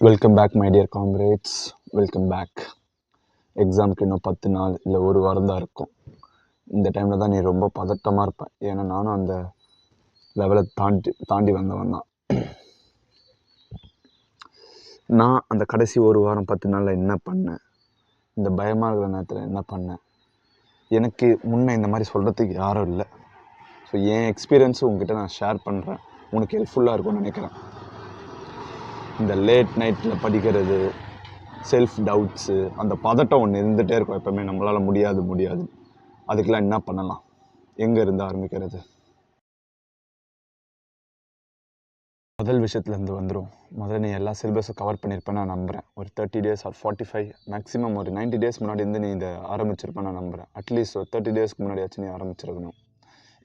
Welcome back my dear comrades. Welcome back. எக்ஸாமுக்கு இன்னும் 10 நாள் இல்லை ஒரு வாரம் தான் இருக்கும். இந்த டைமில் தான் நீ ரொம்ப பதட்டமாக இருப்ப. ஏன்னா நானும் அந்த லெவலை தாண்டி வந்தவன் தான். நான் அந்த கடைசி ஒரு வாரம் 10 நாளில் என்ன பண்ணேன், இந்த பயமாக இருக்கிற நேரத்தில் என்ன பண்ணேன், எனக்கு முன்னே இந்த மாதிரி சொல்கிறதுக்கு யாரும் இல்லை. ஸோ என் எக்ஸ்பீரியன்ஸும் உங்ககிட்ட நான் ஷேர் பண்ணுறேன். உனக்கு ஹெல்ப்ஃபுல்லாக இருக்கும்னு நினைக்கிறேன். இந்த லேட் நைட்டில் படிக்கிறது, செல்ஃப் டவுட்ஸு, அந்த பதட்டம் ஒன்று இருந்துகிட்டே இருக்கும் எப்போவுமே. நம்மளால் முடியாது. அதுக்கெலாம் என்ன பண்ணலாம், எங்கே இருந்து ஆரம்பிக்கிறது? முதல் விஷயத்துலேருந்து வந்துடும். முதல்ல நீ எல்லா சிலபஸும் கவர் பண்ணியிருப்பேன் நான் நம்புகிறேன். ஒரு 30 days ஆர் 45 மேக்ஸிமம் ஒரு 90 days முன்னாடி இருந்து நீ இதை ஆரம்பிச்சிருப்பேன் நான் நம்புகிறேன். அட்லீஸ்ட் ஒரு 30 daysக்கு முன்னாடியாச்சும் நீ ஆரம்பிச்சிருக்கணும்.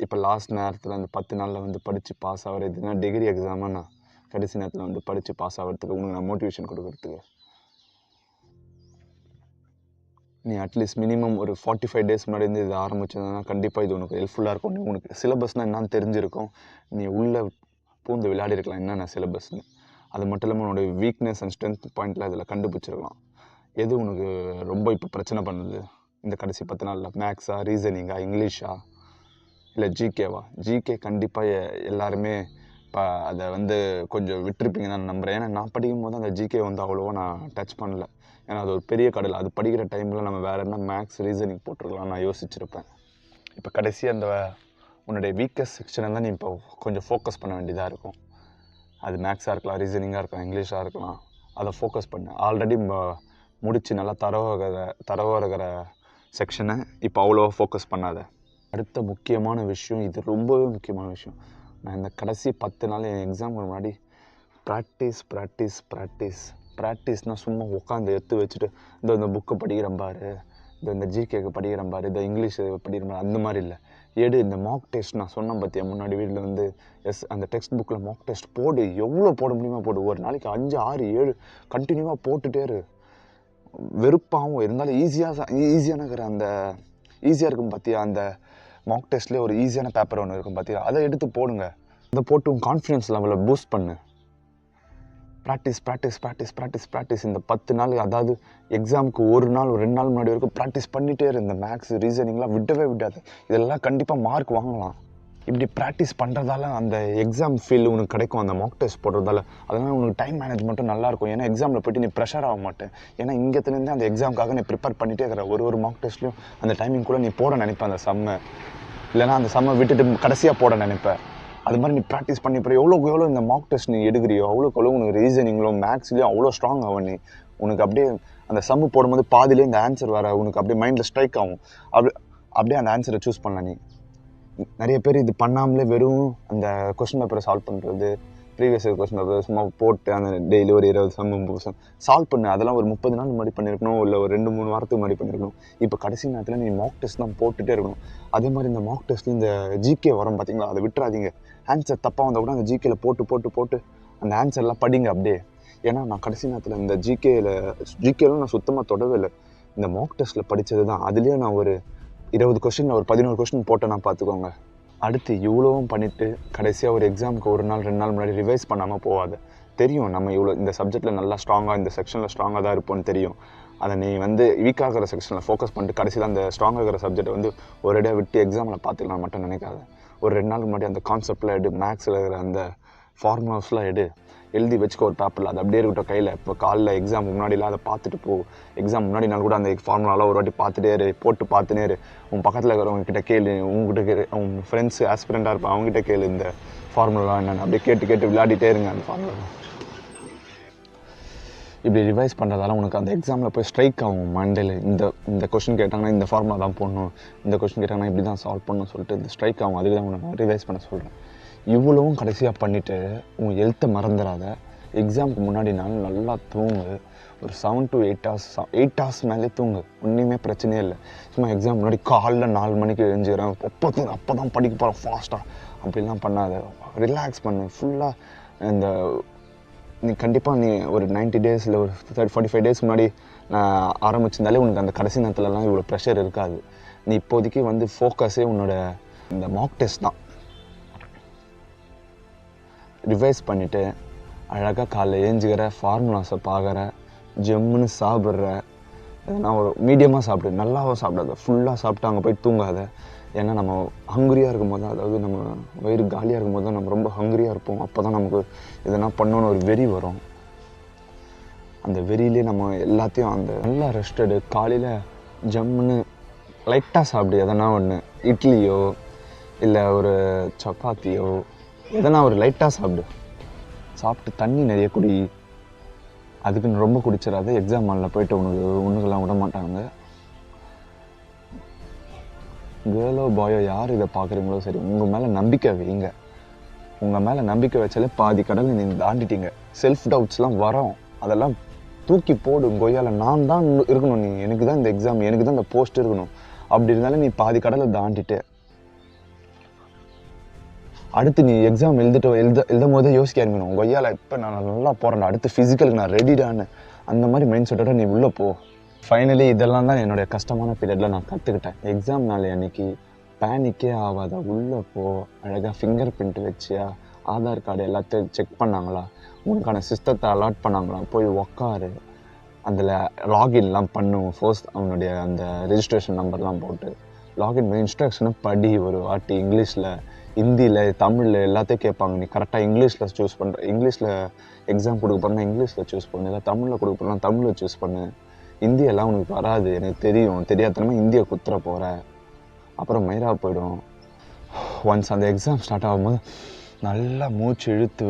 இப்போ லாஸ்ட் நேரத்தில் அந்த 10 நாளில் வந்து படித்து பாஸ் ஆகிறதுனா டிகிரி எக்ஸாமாக நான் கடைசி நேரத்தில் வந்து படித்து பாஸ் ஆகிறதுக்கு உனக்கு நான் மோட்டிவேஷன் கொடுக்குறதுக்கு நீ அட்லீஸ்ட் மினிமம் ஒரு 45 days முன்னாடி இருந்து இதை ஆரம்பிச்சதுன்னா கண்டிப்பாக இது உனக்கு ஹெல்ப்ஃபுல்லாக இருக்கும். நீ உனக்கு சிலபஸ்னால் என்னன்னு தெரிஞ்சிருக்கும். நீ உள்ளே பூந்து விளையாடி இருக்கலாம் என்னென்ன சிலபஸ்ன்னு. அது மட்டும் இல்லாமல் உன்னோட வீக்னஸ் அண்ட் ஸ்ட்ரென்த் பாயிண்ட்லாம் இதில் கண்டுபிடிச்சிருக்கலாம். எது உனக்கு ரொம்ப இப்போ பிரச்சனை பண்ணுது இந்த கடைசி 10 நாளில்? மேக்ஸா, ரீசனிங்கா, இங்கிலீஷா, இல்லை ஜிகேவா? ஜிகே கண்டிப்பாக எல்லாருமே இப்போ அதை வந்து கொஞ்சம் விட்டுருப்பீங்க நான் நம்புகிறேன். ஏன்னா நான் படிக்கும் போது அந்த ஜிகே வந்து அவ்வளோவா நான் டச் பண்ணல. ஏன்னா அது ஒரு பெரிய கடல். அது படிக்கிற டைமில் நம்ம வேறு என்ன மேக்ஸ், ரீசனிங் போட்டிருக்கலாம் நான் யோசிச்சிருப்பேன். இப்போ கடைசி அந்த உன்னுடைய வீக்கஸ்ட் செக்ஷனை தான் நீ இப்போ கொஞ்சம் ஃபோக்கஸ் பண்ண வேண்டியதாக இருக்கும். அது மேக்ஸாக இருக்கலாம், ரீசனிங்காக இருக்கலாம், இங்கிலீஷாக இருக்கலாம். அதை ஃபோக்கஸ் பண்ணு. ஆல்ரெடி முடித்து நல்லா தரவாக இருக்கிற செக்ஷனை இப்போ அவ்வளோவா ஃபோக்கஸ் பண்ணாத. அடுத்த முக்கியமான விஷயம், இது ரொம்பவே முக்கியமான விஷயம். நான் இந்த கடைசி 10 நாள் என் எக்ஸாமுக்கு முன்னாடி ப்ராக்டிஸ்னால் சும்மா உட்காந்து எடுத்து வச்சுட்டு இந்த புக்கை படிக்கிறேன் பாரு, இந்த ஜிகேக்கு படிக்கிறேன் பாரு, இந்த இங்கிலீஷ் படிக்கிறேன் பாரு, அந்த மாதிரி இல்லை. இந்த மார்க் டெஸ்ட் நான் சொன்னேன் பார்த்தியா முன்னாடி வீட்டில் வந்து அந்த டெக்ஸ்ட் புக்கில் மார்க் டெஸ்ட் போடு, எவ்வளோ போட முடியுமா போடு. ஒரு நாளைக்கு 5, 6, 7 கண்டினியூவாக போட்டுகிட்டே இரு. வெறுப்பாகவும் இருந்தாலும் ஈஸியாக இருக்கும் பார்த்தியா. அந்த மார்க் டெஸ்ட்லேயே ஒரு ஈஸியான பேப்பர் ஒன்று இருக்கும் பார்த்தியா, அதை எடுத்து போடுங்க. அதை போட்டு உங்கள் கான்ஃபிடன்ஸ் லெவலை பூஸ்ட் பண்ணு. ப்ராக்டிஸ் இந்த 10 நாள், அதாவது எக்ஸாமுக்கு ஒரு நாள் 2 நாள் முன்னாடி வரைக்கும் ப்ராக்டிஸ் பண்ணிகிட்டே இரு. இந்த மேக்ஸ், ரீசனிங்லாம் விடவே விடாது. இதெல்லாம் கண்டிப்பாக மார்க் வாங்கலாம். இப்படி ப்ராக்டிஸ் பண்ணுறதால அந்த எக்ஸாம் ஃபீல் உனக்கு கிடைக்கும். அந்த மார்க் டெஸ்ட் போடுறதால அதனால் உனக்கு டைம் மேனேஜ்மெண்ட்டும் நல்லாயிருக்கும். ஏன்னா எக்ஸாமில் போய்ட்டு நீ ப்ரெஷர் ஆக மாட்டேன். ஏன்னா இங்கேத்துலேருந்து அந்த எக்ஸாமுக்காக நீ ப்ரிப்பேர் பண்ணிகிட்டே இருக்கிற. ஒரு மார்க் டெஸ்ட்லையும் அந்த டைமிங் கூட நீ போட நினைப்பேன் அந்த சம்மை. இல்லைனா அந்த சம்மை விட்டுட்டு கடைசியாக போட நினைப்பேன். அது மாதிரி நீ ப்ராக்டிஸ் பண்ணி இப்போ எவ்வளோ இந்த மார்க் டெஸ்ட் நீ எடுக்கிறியோ அவ்வளோக்கு உனக்கு ரீசனிங்களோ மேக்ஸ்லேயும் அவ்வளோ ஸ்ட்ராங் ஆகும். உனக்கு அப்படியே அந்த சம்மு போடும்போது பாதிலே இந்த ஆன்சர் வர உனக்கு அப்படியே மைண்டில் ஸ்ட்ரைக் ஆகும். அப்படியே அந்த ஆன்சரை சூஸ் பண்ண. நீ நிறைய பேர் இது பண்ணாமலே வெறும் அந்த கொஸ்டின் பேப்பரை சால்வ் பண்ணுறது, ப்ரீவியஸ் இயர் கொஸ்டின் பேப்பர் சும்மா போட்டு அந்த டெய்லி ஒரு 20 சம் 30 சம் சால்வ் பண்ணு. அதெல்லாம் ஒரு 30 நாள் முன்னாடி பண்ணியிருக்கணும், இல்லை ஒரு 2-3 வாரத்துக்கு முன்னாடி பண்ணியிருக்கணும். இப்போ கடைசி நேரத்தில் நீ மார்க் டெஸ்ட் தான் போட்டுகிட்டே இருக்கணும். அதே மாதிரி இந்த மார்க் டெஸ்ட்டில் இந்த ஜிகே வரும் பார்த்தீங்களா, அதை விட்டுறாதீங்க. ஆன்சர் தப்பாக வந்தால் கூட அந்த ஜிகேயில் போட்டு அந்த ஆன்சர்லாம் படிங்க அப்படியே. ஏன்னா நான் கடைசி நேரத்தில் இந்த ஜிகேலாம் நான் சுத்தமாக தொடவே இல்லை. இந்த மார்க் டெஸ்ட்டில் படித்தது தான். அதுலேயே நான் ஒரு 20 கொஸ்டின் ஒரு 11 கொஸ்டின் போட்டேன் நான், பார்த்துக்கோங்க. அடுத்து இவ்வளோவும் பண்ணிவிட்டு கடைசியாக ஒரு எக்ஸாமுக்கு 1 நாள் 2 நாள் முன்னாடி ரிவைஸ் பண்ணாமல் போகாது. தெரியும் நம்ம இவ்வளோ இந்த சப்ஜெக்டில் நல்லா ஸ்ட்ராங்காக, இந்த செக்ஷனில் ஸ்ட்ராங்காக தான் இருப்போம்னு தெரியும். அதை நீ வந்து வீக்காக இருக்கிற செக்ஷனில் ஃபோக்கஸ் பண்ணிட்டு கடைசியில் அந்த ஸ்ட்ராங்காக இருக்கிற சப்ஜெக்டை வந்து ஒரேடியாக விட்டு எக்ஸாமில் பார்த்துக்கலாம் மட்டும் நினைக்காத. ஒரு 2 நாள் முன்னாடி அந்த கான்செப்ட்லாம் எடு, மேக்ஸில் இருக்கிற அந்த ஃபார்முலாஸ்லாம் எழுதி வச்சுக்க ஒரு பேப்பரில். அது அப்படியே இருக்கட்டும் கையில். இப்போ காலைல எக்ஸாம் முன்னாடிலாம் அதை பார்த்துட்டு போ. எக்ஸாம் முன்னாடி நாள் கூட அந்த ஃபார்முலாலாம் ஒரு வாட்டி பார்த்துட்டே இரு, போட்டு பார்த்துனே இரு. உன் பக்கத்தில் இருக்கிறவங்க கிட்ட கேளு, உன் ஃப்ரெண்ட்ஸு ஆஸ்பிரண்ட்டாக இருப்பான் அவங்ககிட்ட கேளு இந்த ஃபார்முலாலாம் என்னென்னு. அப்படியே கேட்டு விளையாடிட்டே இருங்க அந்த ஃபார்முலா. இப்படி ரிவைஸ் பண்ணுறதால உனக்கு அந்த எக்ஸாமில் போய் ஸ்ட்ரைக் ஆகும் மண்டையில். இந்த கொஸ்டின் கேட்டாங்கன்னா இந்த ஃபார்முலா தான் போடணும், இந்த கொஸ்டின் கேட்டாங்கன்னா இப்படி தான் சால்வ் பண்ணணும்னு சொல்லிட்டு இந்த ஸ்ட்ரைக் ஆகும். அதுக்கு தான் உனக்கு ரிவைஸ் பண்ண சொல்கிறேன். இவ்வளவும் கடைசியாக பண்ணிவிட்டு உன் ஹெல்த்தை மறந்துடாத. எக்ஸாமுக்கு முன்னாடி நாள் நல்லா தூங்கு. ஒரு 7 to 8 hours மேலே தூங்கு. ஒன்றுமே பிரச்சனையே இல்லை. சும்மா எக்ஸாம் முன்னாடி காலைல 4 மணிக்கு எழுஞ்சிக்கிறேன், அப்போ தான் படிக்க போகிறேன் ஃபாஸ்ட்டாக அப்படிலாம் பண்ணாத. ரிலாக்ஸ் பண்ணு ஃபுல்லாக. நீ கண்டிப்பாக ஒரு 90 days இல்லை ஒரு 45 days முன்னாடி நான் ஆரம்பிச்சிருந்தாலே உனக்கு அந்த கடைசி நேரத்துலலாம் இவ்வளோ ப்ரெஷர் இருக்காது. நீ இப்போதைக்கு வந்து ஃபோக்கஸே உன்னோட இந்த மார்க் டெஸ்ட் தான். ரிவைஸ் பண்ணிவிட்டு அழகாக காலைல ஏஞ்சிக்கிற, ஃபார்முலாஸை பார்க்குற, ஜெம்முன்னு சாப்பிட்ற, எதனா ஒரு மீடியமாக சாப்பிடு, நல்லாவும் சாப்பிடாத, ஃபுல்லாக சாப்பிட்டு அங்கே போய் தூங்காத. ஏன்னா நம்ம ஹங்குரியாக இருக்கும் போது, அதாவது நம்ம வயிறு காலியாக இருக்கும் போது தான் நம்ம ரொம்ப ஹங்குரியாக இருப்போம். அப்போ தான் நமக்கு எதனா பண்ணணுன்னு ஒரு வெறி வரும். அந்த வெறியிலே நம்ம எல்லாத்தையும் அந்த நல்லா ரெஸ்ட் எடு. காலையில் ஜம்முன்னு லைட்டாக சாப்பிடு, எதனா ஒன்று, இட்லியோ இல்லை ஒரு சப்பாத்தியோ எதனா ஒரு லைட்டாக சாப்பிடு. சாப்பிட்டு தண்ணி நிறைய குடி. அதுக்குன்னு ரொம்ப குடிச்சிடாது, எக்ஸாம் ஹாலில் போயிட்டு ஒன்றுக்கெல்லாம் விட மாட்டாங்க. கேர்ளோ பாயோ யார் இதை பார்க்குறீங்களோ சரி, உங்கள் மேலே நம்பிக்கை வைங்க. உங்கள் மேலே நம்பிக்கை வச்சாலே பாதி கடலை நீங்கள் தாண்டிட்டீங்க. செல்ஃப் டவுட்ஸ்லாம் வரோம், அதெல்லாம் தூக்கி போடு. கொய்யால நான் தான் இருக்கணும், நீ எனக்கு தான் இந்த எக்ஸாம், எனக்கு தான் இந்த போஸ்ட் இருக்கணும். அப்படி இருந்தாலும் நீ பாதி கடலை தாண்டிட்டு அடுத்து நீ எக்ஸாம் எழுதும் போதே யோசிக்க ஆரம்பிக்கணும். கொய்யால இப்போ நான் நல்லா போகிறேன், அடுத்து ஃபிசிக்கலுக்கு நான் ரெடிடான்னு. அந்த மாதிரி மைண்ட் செட்டோட நீ உள்ளே போ. ஃபைனலி இதெல்லாம் தான் என்னுடைய கஷ்டமான பீரியடில் நான் கற்றுக்கிட்டேன். எக்ஸாம் நாள் அன்றைக்கி பேனிக்கே ஆகாத, உள்ளே போ. அழகாக ஃபிங்கர் பிரிண்ட் வச்சியா, ஆதார் கார்டு எல்லாத்தையும் செக் பண்ணாங்களா, உனக்கான சிஸ்டத்தை அலாட் பண்ணாங்களா, போய் உக்காரு. அதில் லாகின்லாம் பண்ணுவோம். ஃபர்ஸ்ட் அவனுடைய அந்த ரெஜிஸ்ட்ரேஷன் நம்பர்லாம் போட்டு லாகின் இன்ஸ்ட்ரக்ஷனை படி. ஒரு வாட்டி இங்கிலீஷில், ஹிந்தியில், தமிழில் எல்லாத்தையும் கேட்பாங்க. நீ கரெக்டாக இங்கிலீஷில் சூஸ் பண்ணுற, இங்கிலீஷில் எக்ஸாம் கொடுக்க போகிறேன்னா இங்கிலீஷில் சூஸ் பண்ணு, இல்லை தமிழில் கொடுக்க போகிறேன்னா தமிழில் சூஸ் பண்ணு. இந்தியெல்லாம் உனக்கு வராது, எனக்கு தெரியும், தெரியாதனமா இந்தியை குத்துற போகிற, அப்புறம் மயிரா போயிடும். ஒன்ஸ் அந்த எக்ஸாம் ஸ்டார்ட் ஆகும்போது நல்லா மூச்சு இழுத்து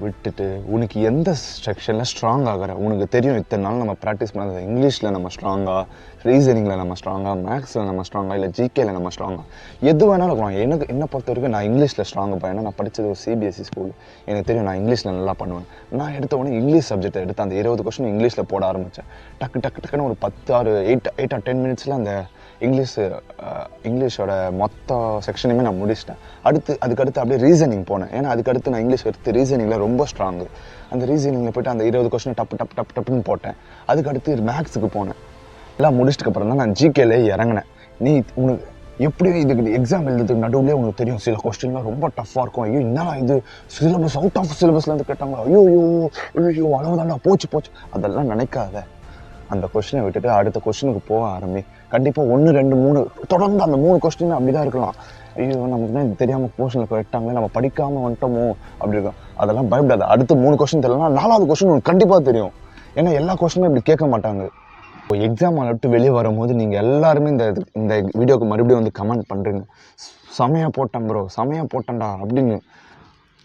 விட்டுட்டு, உனக்கு எந்த செக்ஷனில் ஸ்ட்ராங் ஆகிற உனக்கு தெரியும். இத்தனை நாள் நம்ம ப்ராக்டிஸ் பண்ணது, இங்கிலீஷில் நம்ம ஸ்ட்ராங்காக, ரீசனிங்கில் நம்ம ஸ்ட்ராங்காக, மேக்ஸில் நம்ம ஸ்ட்ராங்காக, இல்லை ஜிகேயில் நம்ம ஸ்ட்ராங்காக, எது வேணாலும் இருக்கலாம். எனக்கு என்னை பொறுத்த வரைக்கும் நான் இங்கிலீஷில் ஸ்ட்ராங்காக. ஏன்னா நான் படித்தது ஒரு சிபிஎஸ்சி ஸ்கூல், எனக்கு தெரியும் நான் இங்கிலீஷில் நல்லா பண்ணுவேன். நான் எடுத்த உடனே இங்கிலீஷ் சப்ஜெக்டை எடுத்து அந்த 20 கொஸ்டின் இங்கிலீஷில் போட ஆரம்பித்தேன். டக்குன்னு ஒரு 8 or 10 minutes அந்த இங்கிலீஷோட மொத்த செக்ஷனையுமே நான் முடிச்சிட்டேன். அதுக்கடுத்து அப்படியே ரீசனிங் போனேன். ஏன்னா அதுக்கடுத்து நான் இங்கிலீஷ் எடுத்து ரீசனிங்கில் ரொம்ப ஸ்ட்ராங்கு. அந்த ரீசனிங்கில் போய்ட்டு அந்த 20 கொஸ்டின் டப்புன்னு போட்டேன். அதுக்கடுத்து மேக்ஸுக்கு போனேன். எல்லாம் முடிச்சிட்டு அப்புறம் தான் நான் ஜிகேலே இறங்கினேன். உனக்கு எப்படியும் இதுக்கு எக்ஸாம் எழுதுறதுக்கு நடுவுலேயே உனக்கு தெரியும் சில கொஸ்டின்லாம் ரொம்ப டஃப்பாக இருக்கும். ஐயோ என்னடா இது சிலபஸ், அவுட் ஆஃப் சிலபஸ்லேருந்து கேட்டாங்களா, ஐயோ அளவுதான்டா, போச்சு. அதெல்லாம் நினைக்காத. அந்த கொஸ்டினை விட்டுட்டு அடுத்த கொஸ்டினுக்கு போக ஆரம்பி. கண்டிப்பாக 1, 2, 3 தொடர்ந்து அந்த 3 கொஸ்டின் அப்படி தான் இருக்கலாம். ஐயோ நமக்கு தான் இது தெரியாமல் போர்ஷனில் கேட்டாங்களே, நம்ம படிக்காமல் வந்துட்டோமோ அப்படி இருக்கும். அதெல்லாம் பயப்படாது. அடுத்த 3 கொஸ்டின் தெரியலனா 4வது கொஸ்டின் உங்களுக்கு கண்டிப்பாக தெரியும். ஏன்னா எல்லா கொஸ்டினும் இப்படி கேட்க மாட்டாங்க. இப்போ எக்ஸாம் விட்டு வெளியே வரும்போது நீங்கள் எல்லாருமே இந்த வீடியோக்கு மறுபடியும் வந்து கமெண்ட் பண்ணுறீங்க, செமையாக போட்டேன் ப்ரோ, செமையாக போட்டேன்டா அப்படின்னு.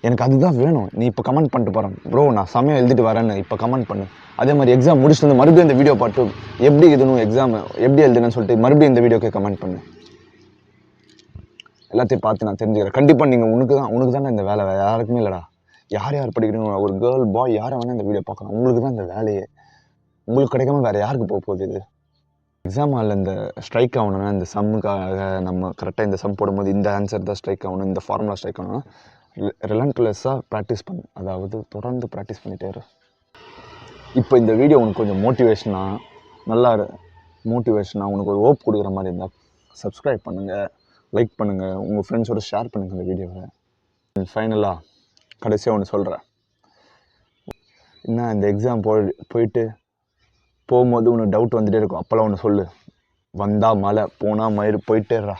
எனக்கு அதுதான் வேணும். நீ இப்போ கமெண்ட் பண்ணிட்டு போகிறேன் ப்ரோ, நான் செமையாக எழுதிட்டு வரேன்னு இப்போ கமெண்ட் பண்ணு. அதே மாதிரி எக்ஸாம் முடிச்சுட்டு வந்து மறுபடியும் இந்த வீடியோ பார்த்து எப்படி எழுதணும், எக்ஸாம் எப்படி எழுதுன்னு சொல்லிட்டு மறுபடியும் இந்த வீடியோக்கு கமெண்ட் பண்ணு. எல்லாத்தையும் பார்த்து நான் தெரிஞ்சுக்கிறேன். கண்டிப்பாக நீங்கள் உனக்கு தானே இந்த வேலை, யாருக்குமே இல்லைடா. யார் படிக்கிறீங்க, ஒரு கேர்ள் பாய் யாரை வேணால் இந்த வீடியோ பார்க்கலாம். உங்களுக்கு தான் இந்த வேலையே. உங்களுக்கு கிடைக்காம வேறு யாருக்கு போகுது இது? எக்ஸாம் ஹாலில் இந்த ஸ்ட்ரைக் ஆகணும்னா, இந்த சம்முக்காக நம்ம கரெக்டாக இந்த சம் போடும்போது இந்த ஆன்சர் தான் ஸ்ட்ரைக் ஆகணும், இந்த ஃபார்முலா ஸ்ட்ரைக் ஆகணும்னா ரிலன்ட்லெஸ்ஸாக ப்ராக்டிஸ் பண்ணு. அதாவது தொடர்ந்து ப்ராக்டிஸ் பண்ணிகிட்டே இரு. இப்போ இந்த வீடியோ உனக்கு கொஞ்சம் மோட்டிவேஷனாக உனக்கு ஒரு ஹோப் கொடுக்குற மாதிரி இருந்தால் சப்ஸ்கிரைப் பண்ணுங்கள், லைக் பண்ணுங்கள், உங்கள் ஃப்ரெண்ட்ஸோடு ஷேர் பண்ணுங்கள் இந்த வீடியோவை. ஃபைனலாக கடைசியாக ஒன்று சொல்கிறேன். என்ன இந்த எக்ஸாம் போயிட்டு போகும்போது உனக்கு டவுட் வந்துகிட்டே இருக்கும். அப்போல்லாம் ஒன்று சொல்லு, வந்தால் மழை போனால் மயிறு, போயிட்டேறா.